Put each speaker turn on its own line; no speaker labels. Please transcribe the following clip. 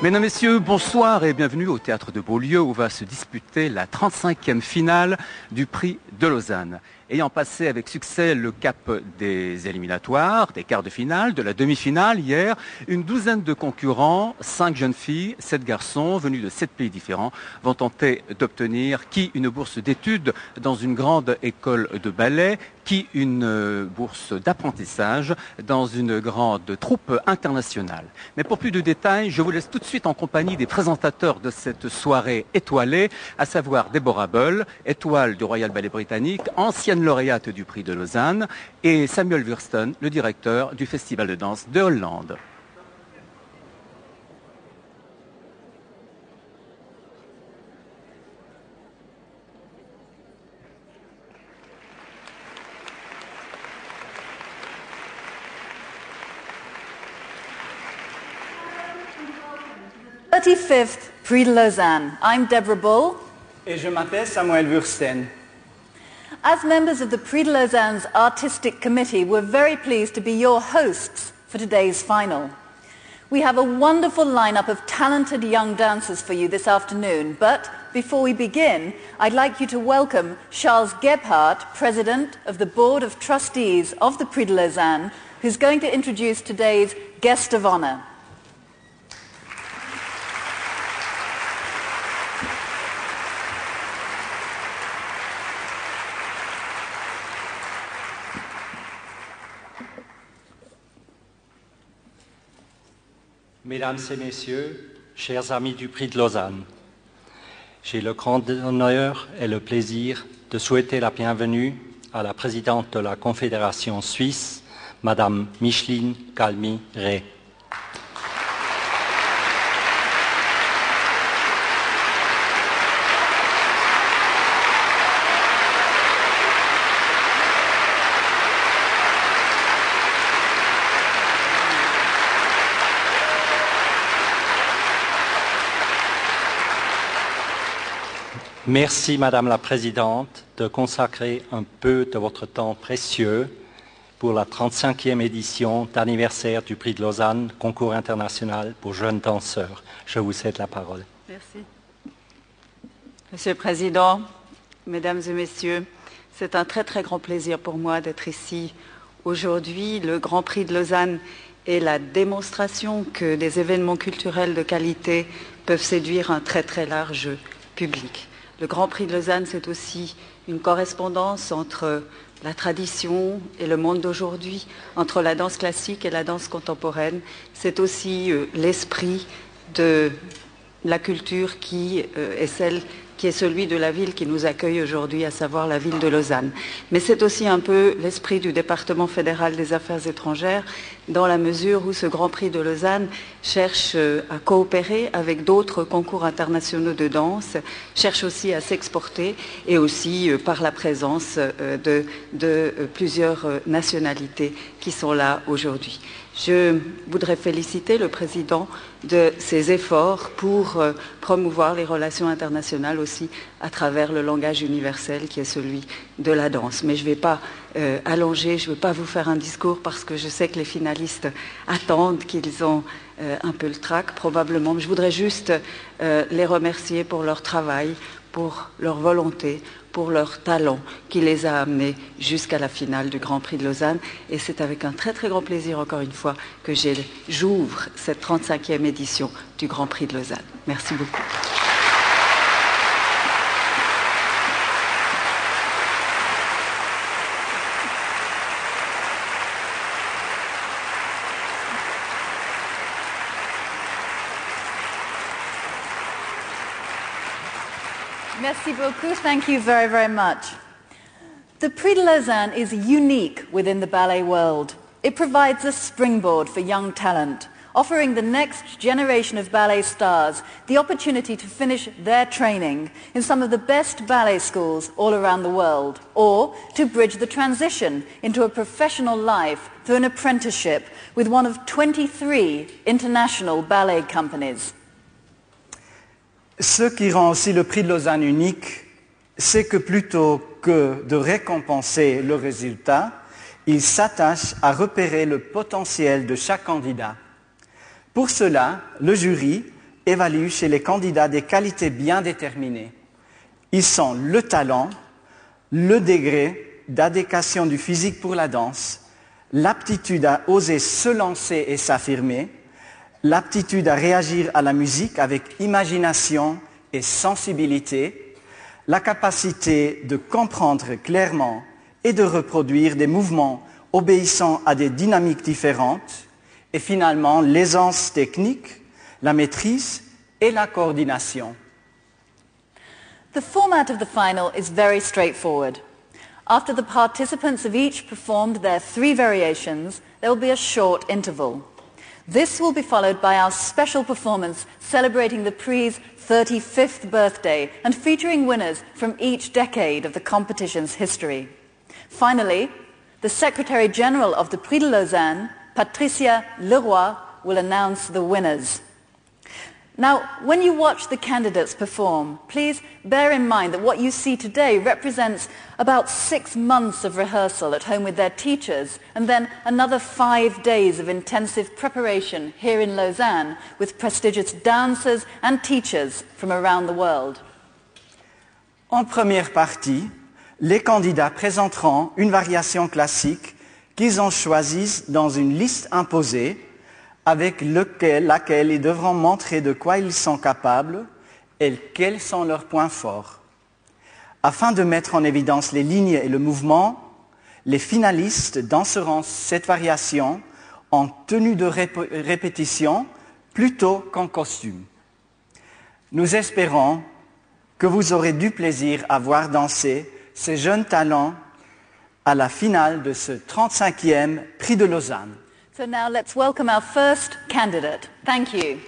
Mesdames, Messieurs, bonsoir et bienvenue au Théâtre de Beaulieu où va se disputer la 35e finale du Prix de Lausanne. Ayant passé avec succès le cap des éliminatoires, des quarts de finale, de la demi-finale hier, une douzaine de concurrents, 5 jeunes filles, 7 garçons venus de 7 pays différents vont tenter d'obtenir qui une bourse d'études dans une grande école de ballet, qui une bourse d'apprentissage dans une grande troupe internationale. Mais pour plus de détails, je vous laisse tout de suite en compagnie des présentateurs de cette soirée étoilée, à savoir Deborah Bull, étoile du Royal Ballet Britannique, ancienne lauréate du Prix de Lausanne, et Samuel Wurston, le directeur du Festival de danse de Hollande.
The 35th Prix de Lausanne. I'm Deborah Bull.
Et je m'appelle Samuel Wurston.
As members of the Prix de Lausanne's Artistic Committee, we're very pleased to be your hosts for today's final. We have a wonderful lineup of talented young dancers for you this afternoon, but before we begin, I'd like you to welcome Charles Gebhardt, President of the Board of Trustees of the Prix de Lausanne, who's going to introduce today's guest of honor.
Mesdames et Messieurs, chers amis du Prix de Lausanne, j'ai le grand honneur et le plaisir de souhaiter la bienvenue à la présidente de la Confédération suisse, Madame Micheline Galmi-Rey. Merci, Madame la Présidente, de consacrer un peu de votre temps précieux pour la 35e édition d'anniversaire du Prix de Lausanne, concours international pour jeunes danseurs. Je vous cède la parole.
Merci. Monsieur le Président, Mesdames et Messieurs, c'est un très très grand plaisir pour moi d'être ici aujourd'hui. Le Grand Prix de Lausanne est la démonstration que des événements culturels de qualité peuvent séduire un très très large public. Le Grand Prix de Lausanne, c'est aussi une correspondance entre la tradition et le monde d'aujourd'hui, entre la danse classique et la danse contemporaine. C'est aussi l'esprit de la culture qui est celui de la ville qui nous accueille aujourd'hui, à savoir la ville de Lausanne. Mais c'est aussi un peu l'esprit du département fédéral des affaires étrangères, dans la mesure où ce Grand Prix de Lausanne cherche à coopérer avec d'autres concours internationaux de danse, cherche aussi à s'exporter et aussi par la présence de plusieurs nationalités qui sont là aujourd'hui. Je voudrais féliciter le Président de ses efforts pour promouvoir les relations internationales aussi à travers le langage universel qui est celui de la danse. Mais je ne vais pas allonger, je ne vais pas vous faire un discours parce que je sais que les finalistes attendent qu'ils ont un peu le trac probablement. Je voudrais juste les remercier pour leur travail, pour leur volonté, pour leur talent qui les a amenés jusqu'à la finale du Grand Prix de Lausanne. Et c'est avec un très très grand plaisir, encore une fois, que j'ouvre cette 35e édition du Grand Prix de Lausanne. Merci beaucoup.
Merci beaucoup. Thank you very, very much. The Prix de Lausanne is unique within the ballet world. It provides a springboard for young talent, offering the next generation of ballet stars the opportunity to finish their training in some of the best ballet schools all around the world, or to bridge the transition into a professional life through an apprenticeship with one of 23 international ballet companies.
Ce qui rend aussi le Prix de Lausanne unique, c'est que plutôt que de récompenser le résultat, il s'attache à repérer le potentiel de chaque candidat. Pour cela, le jury évalue chez les candidats des qualités bien déterminées. Ils sont le talent, le degré d'adéquation du physique pour la danse, l'aptitude à oser se lancer et s'affirmer, l'aptitude à réagir à la musique avec imagination et sensibilité, la capacité de comprendre clairement et de reproduire des mouvements obéissant à des dynamiques différentes, et finalement l'aisance technique, la maîtrise et la coordination.
The format of the final is very straightforward. After the participants have each performed their 3 variations, there will be a short interval. This will be followed by our special performance celebrating the Prix's 35th birthday and featuring winners from each decade of the competition's history. Finally, the Secretary General of the Prix de Lausanne, Patricia Leroy, will announce the winners. Now, when you watch the candidates perform, please bear in mind that what you see today represents about 6 months of rehearsal at home with their teachers, and then another 5 days of intensive preparation here in Lausanne with prestigious dancers and teachers from around the world.
En première partie, les candidats présenteront une variation classique qu'ils ont choisie dans une liste imposée avec laquelle ils devront montrer de quoi ils sont capables et quels sont leurs points forts. Afin de mettre en évidence les lignes et le mouvement, les finalistes danseront cette variation en tenue de répétition plutôt qu'en costume. Nous espérons que vous aurez du plaisir à voir danser ces jeunes talents à la finale de ce 35e Prix de Lausanne.
So now let's welcome our first candidate. Thank you.